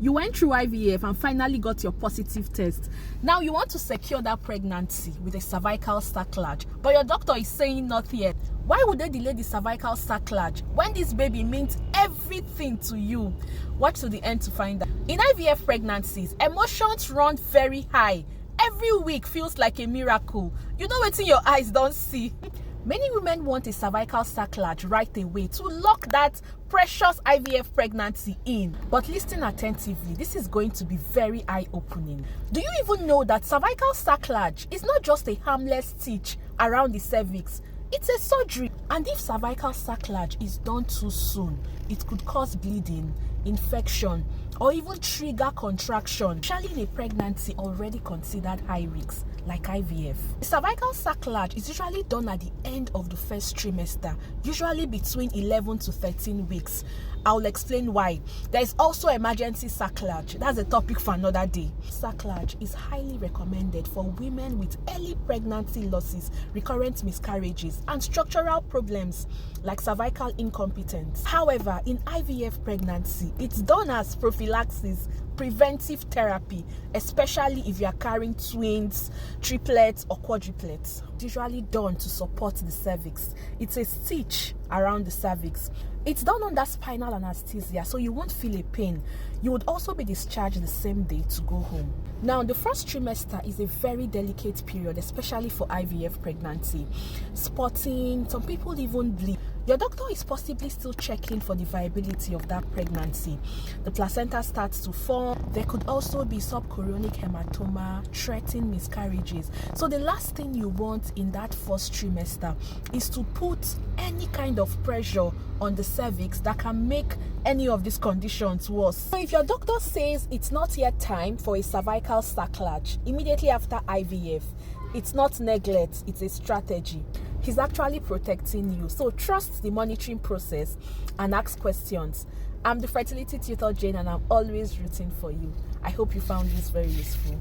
You went through IVF and finally got your positive test. Now you want to secure that pregnancy with a cervical sacrilege, but your doctor is saying not yet. Why would they delay the cervical sacrilege when this baby means everything to you? Watch to the end to find out. In IVF pregnancies, emotions run very high. Every week feels like a miracle. You know what your eyes don't see. Many women want a cervical sacrilege right away to lock that precious IVF pregnancy in. But listen attentively, this is going to be very eye-opening. Do you even know that cervical sacrilege is not just a harmless stitch around the cervix? It's a surgery. And if cervical sacrilege is done too soon, it could cause bleeding, infection, or even trigger contraction, especially in a pregnancy already considered high risk, like IVF. The cervical sacrilege is usually done at the end of the first trimester, usually between 11 to 13 weeks. I'll explain why. There is also emergency sacrilege. That's a topic for another day. Sacrilege is highly recommended for women with early pregnancy losses, recurrent miscarriages, and structural problems like cervical incompetence. However, in IVF pregnancy, it's done as prophylaxis, preventive therapy, especially if you are carrying twins, triplets, or quadruplets. It's usually done to support the cervix. It's a stitch around the cervix. It's done under spinal anesthesia, so you won't feel a pain. You would also be discharged the same day to go home. Now, the first trimester is a very delicate period, especially for IVF pregnancy. Spotting, some people even bleed. Your doctor is possibly still checking for the viability of that pregnancy. The placenta starts to form. There could also be subchorionic hematoma, threatening miscarriages. So the last thing you want in that first trimester is to put any kind of pressure on the cervix that can make any of these conditions worse. So if your doctor says it's not yet time for a cervical sacrilege immediately after IVF, it's not neglect, it's a strategy. He's actually protecting you. So trust the monitoring process and ask questions. I'm the fertility tutor Jane, and I'm always rooting for you. I hope you found this very useful.